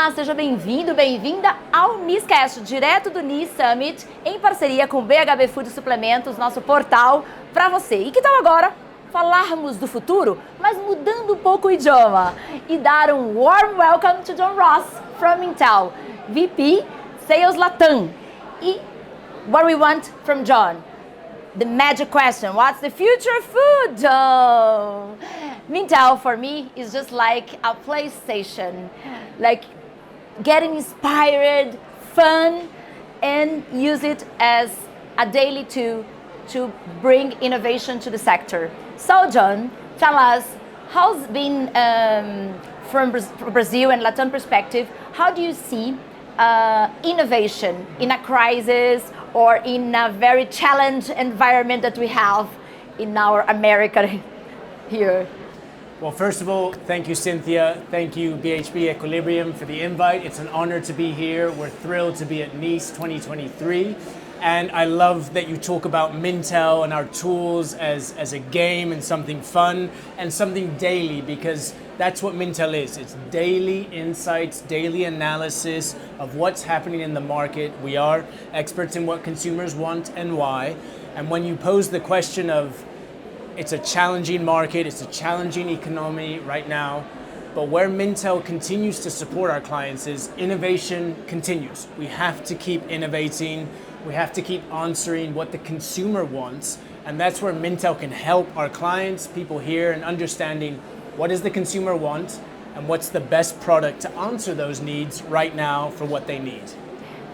Olá, seja bem-vindo, bem-vinda ao NIScast, direto do NIS Summit, em parceria com o BHB Food Suplementos, nosso portal para você. E que tal agora falarmos do futuro, mas mudando um pouco o idioma e dar um warm welcome to John Ross from Mintel, VP Sales LATAM. E what we want from John? The magic question, what's the future of food, John? Mintel for me is just like a PlayStation, like getting inspired, fun, and use it as a daily tool to bring innovation to the sector. So John, tell us, how's been from Brazil and Latin perspective, how do you see innovation in a crisis or in a very challenged environment that we have in our America here? Well, first of all, thank you, Cynthia. Thank you, BHB Equilibrium, for the invite. It's an honor to be here. We're thrilled to be at NIS 2023. And I love that you talk about Mintel and our tools as a game and something fun and something daily, because that's what Mintel is. It's daily insights, daily analysis of what's happening in the market. We are experts in what consumers want and why. And when you pose the question of it's a challenging market, it's a challenging economy right now, but where Mintel continues to support our clients is innovation continues. We have to keep innovating. We have to keep answering what the consumer wants. And that's where Mintel can help our clients, people here, in understanding what does the consumer want and what's the best product to answer those needs right now for what they need.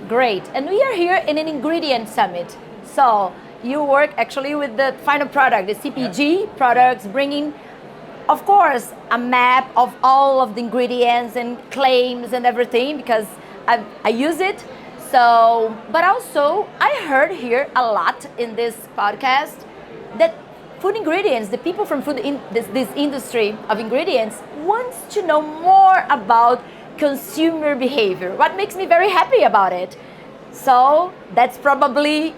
Great. And we are here in an ingredient summit. So you work actually with the final product, the CPG products, bringing, of course, a map of all of the ingredients and claims and everything, because I use it. So, but also I heard here a lot in this podcast that food ingredients, the people from food in this industry of ingredients wants to know more about consumer behavior. What makes me very happy about it. So that's probably...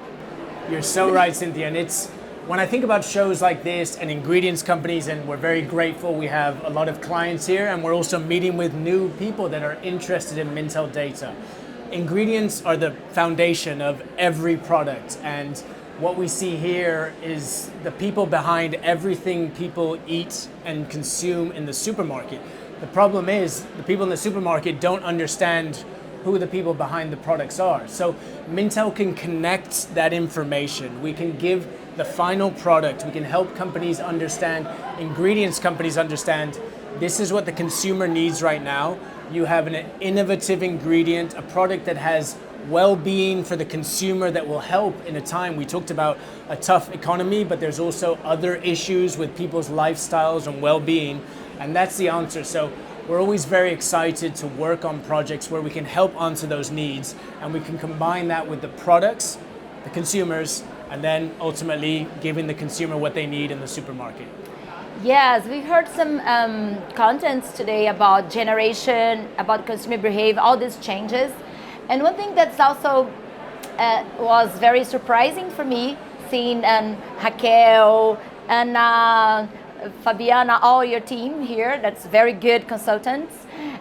You're so right, Cynthia. And it's, when I think about shows like this and ingredients companies, and we're very grateful, we have a lot of clients here, and we're also meeting with new people that are interested in Mintel data. Ingredients are the foundation of every product, and what we see here is the people behind everything people eat and consume in the supermarket. The problem is the people in the supermarket don't understand who the people behind the products are. So Mintel can connect that information. We can give the final product. We can help companies understand, ingredients companies understand, this is what the consumer needs right now. You have an innovative ingredient, a product that has well-being for the consumer that will help in a time. We talked about a tough economy, but there's also other issues with people's lifestyles and well-being, and that's the answer. So we're always very excited to work on projects where we can help answer those needs, and we can combine that with the products, the consumers, and then ultimately giving the consumer what they need in the supermarket. Yes, we heard some contents today about generation, about consumer behavior, all these changes. And one thing that's also was very surprising for me, seeing Raquel and Fabiana, all your team here, that's very good consultants,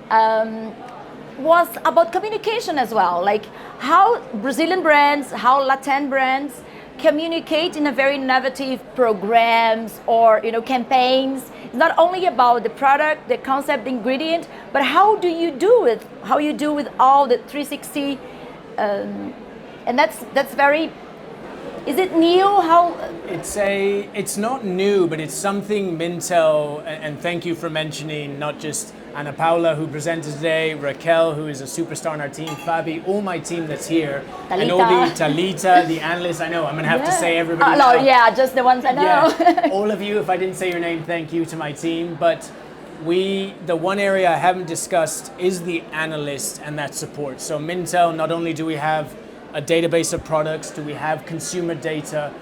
was about communication as well. Like how Brazilian brands, how Latin brands communicate in a very innovative programs or campaigns. It's not only about the product, the concept, the ingredient, but how you do with all the 360, and that's very. Is it new? How? It's not new, but it's something Mintel, and thank you for mentioning not just Ana Paula, who presented today, Raquel, who is a superstar on our team, Fabi, all my team that's here, Talita. And all the Talita, the analysts. I know I'm gonna have to say everybody. No, yeah, just the ones I know. Yeah. All of you, if I didn't say your name, thank you to my team. But the one area I haven't discussed is the analyst and that support. So Mintel, not only do we have a database of products, do we have consumer data,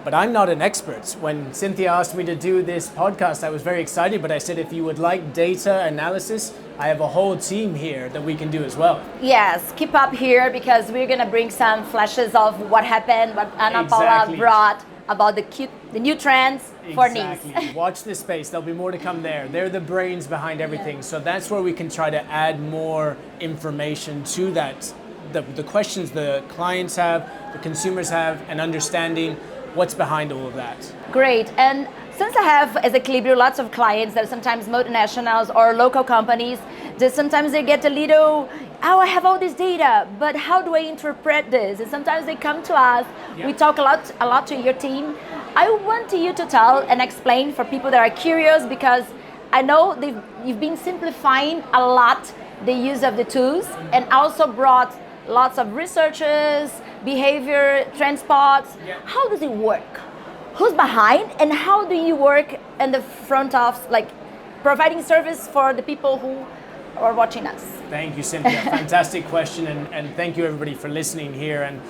but I'm not an expert. When Cynthia asked me to do this podcast, I was very excited, but I said, if you would like data analysis, I have a whole team here that we can do as well. Yes, keep up here, because we're gonna bring some flashes of what happened, what Ana Paula brought about the new trends, for Exactly. NIS. Watch this space. There'll be more to come there. They're the brains behind everything. So that's where we can try to add more information to that. The questions the clients have, the consumers have, and understanding what's behind all of that. Great. And since I have, as Equilibrium, lots of clients that are sometimes multinationals or local companies, that sometimes they get a little, oh, I have all this data, but how do I interpret this? And sometimes they come to us. Yeah. We talk a lot to your team. I want you to tell and explain for people that are curious, because I know you've been simplifying a lot the use of the tools, and also brought lots of researchers, behavior, trend spots. Yeah. How does it work? Who's behind, and how do you work in the front of, like, providing service for the people who are watching us? Thank you, Cynthia. Fantastic question, and thank you everybody for listening here. And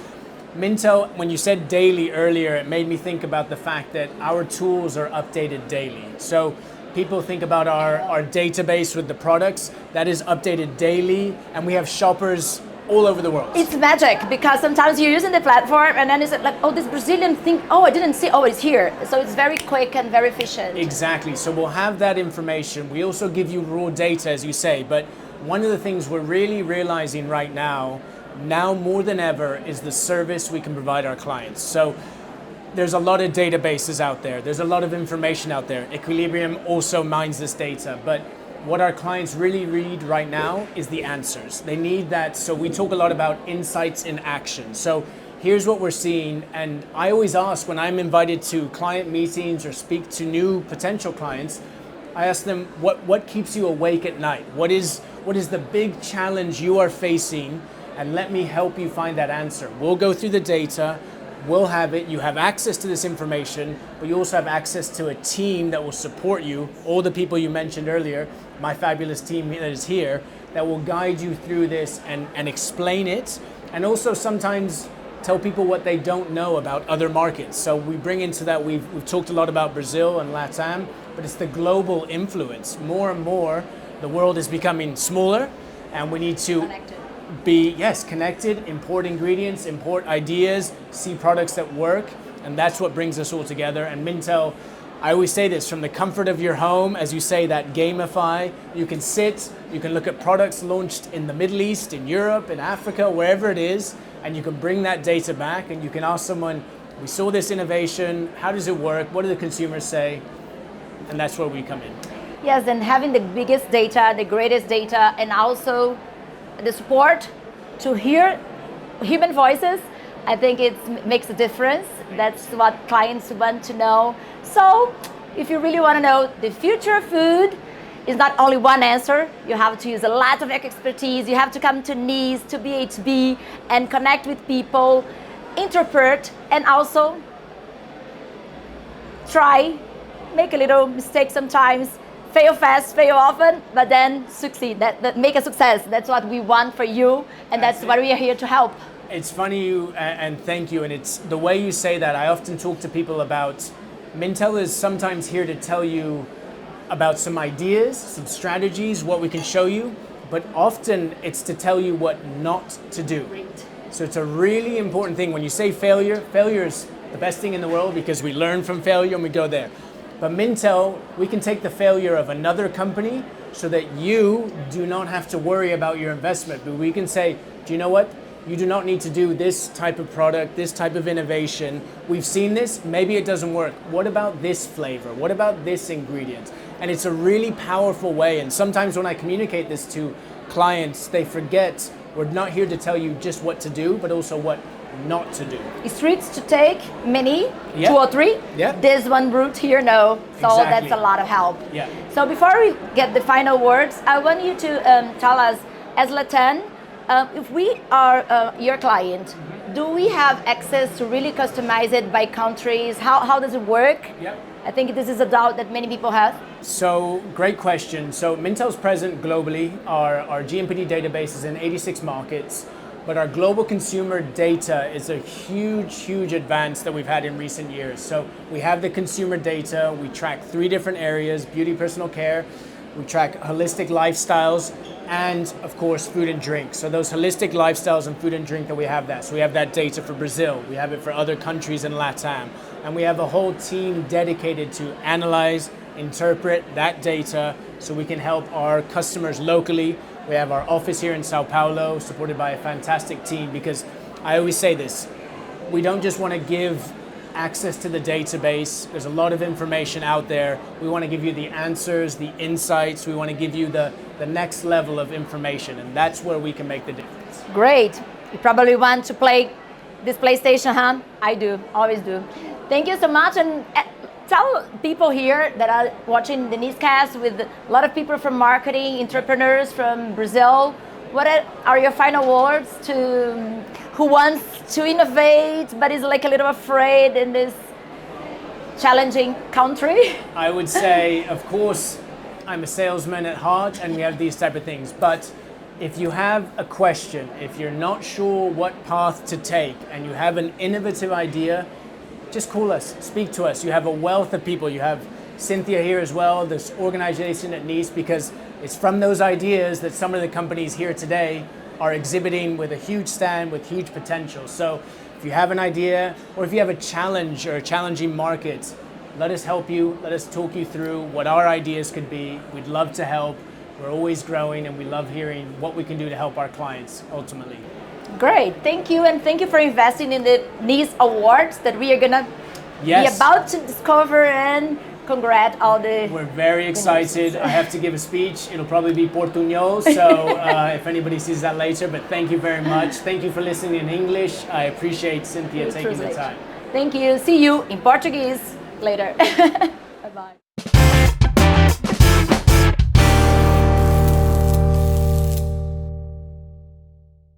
Mintel, when you said daily earlier, it made me think about the fact that our tools are updated daily. So people think about our database with the products, that is updated daily, and we have shoppers all over the world. It's magic, because sometimes you're using the platform and then it's like, oh, this Brazilian thing, oh, I didn't see, oh, it's here. So it's very quick and very efficient. Exactly. So we'll have that information. We also give you raw data, as you say, but one of the things we're really realizing right now more than ever, is the service we can provide our clients. So there's a lot of databases out there. There's a lot of information out there. Equilibrium also mines this data, but what our clients really need right now is the answers. They need that. So we talk a lot about insights in action. So here's what we're seeing. And I always ask, when I'm invited to client meetings or speak to new potential clients, I ask them, what keeps you awake at night? What is the big challenge you are facing? And let me help you find that answer. We'll go through the data. We'll have it. You have access to this information, but you also have access to a team that will support you. All the people you mentioned earlier, my fabulous team that is here, that will guide you through this and explain it. And also sometimes tell people what they don't know about other markets. So we bring into that, we've talked a lot about Brazil and LATAM, but it's the global influence. More and more, the world is becoming smaller, and we need to be, connected, import ingredients, import ideas, see products that work, and that's what brings us all together. And Mintel, I always say this, from the comfort of your home, as you say, that gamify, you can sit, you can look at products launched in the Middle East, in Europe, in Africa, wherever it is, and you can bring that data back, and you can ask someone, we saw this innovation, how does it work, what do the consumers say? And that's where we come in. Yes, and having the biggest data, the greatest data, and also the support to hear human voices, I think it makes a difference. That's what clients want to know. So if you really want to know the future of food, is not only one answer. You have to use a lot of expertise. You have to come to NIS, to BHB, and connect with people, interpret, and also try, make a little mistake sometimes, fail fast, fail often, but then succeed. That make a success. That's what we want for you, and that's what we are here to help. It's funny, and thank you. And it's the way you say that. I often talk to people about Mintel is sometimes here to tell you about some ideas, some strategies, what we can show you, but often it's to tell you what not to do. Great. So it's a really important thing. When you say failure, failure is the best thing in the world because we learn from failure and we go there. But Mintel, we can take the failure of another company so that you do not have to worry about your investment. But we can say, do you know what? You do not need to do this type of product, this type of innovation. We've seen this, maybe it doesn't work. What about this flavor? What about this ingredient? And it's a really powerful way. And sometimes when I communicate this to clients, they forget we're not here to tell you just what to do, but also what not to do. Streets to take, many, Yeah. 2 or 3. Yeah. This one route here, no. So Exactly. that's a lot of help. Yeah. So before we get the final words, I want you to tell us, as LATAM, if we are your client, do we have access to really customize it by countries? How does it work? Yep. I think this is a doubt that many people have. So, great question. So, Mintel's present globally. Our GMPD database is in 86 markets, but our global consumer data is a huge, huge advance that we've had in recent years. So, we have the consumer data. We track 3 different areas: beauty, personal care. We track holistic lifestyles, and of course food and drink. So those holistic lifestyles and food and drink that we have that. So we have that data for Brazil, we have it for other countries in LATAM, and we have a whole team dedicated to analyze, interpret that data so we can help our customers locally. We have our office here in Sao Paulo, supported by a fantastic team, because I always say this, we don't just want to give access to the database. There's a lot of information out there. We want to give you the answers, the insights. We want to give you the next level of information, and that's where we can make the difference. Great. You probably want to play this PlayStation, huh? I do, always do. Thank you so much, and tell people here that are watching the NIScast with a lot of people from marketing, entrepreneurs from Brazil. What are your final words to who wants to innovate but is like a little afraid in this challenging country? I would say, of course, I'm a salesman at heart and we have these type of things. But if you have a question, if you're not sure what path to take and you have an innovative idea, just call us, speak to us. You have a wealth of people. You have Cynthia here as well, this organization at NIS, because it's from those ideas that some of the companies here today are exhibiting with a huge stand, with huge potential. So if you have an idea, or if you have a challenge or a challenging market, let us help you, let us talk you through what our ideas could be. We'd love to help. We're always growing and we love hearing what we can do to help our clients ultimately. Great, thank you, and thank you for investing in the NIS Awards that we are gonna be about to discover, and congrats all the... We're very excited. I have to give a speech. It'll probably be Portuñol, so if anybody sees that later, but thank you very much. Thank you for listening in English. I appreciate Cynthia taking the time. Thank you. See you in Portuguese later. Bye-bye.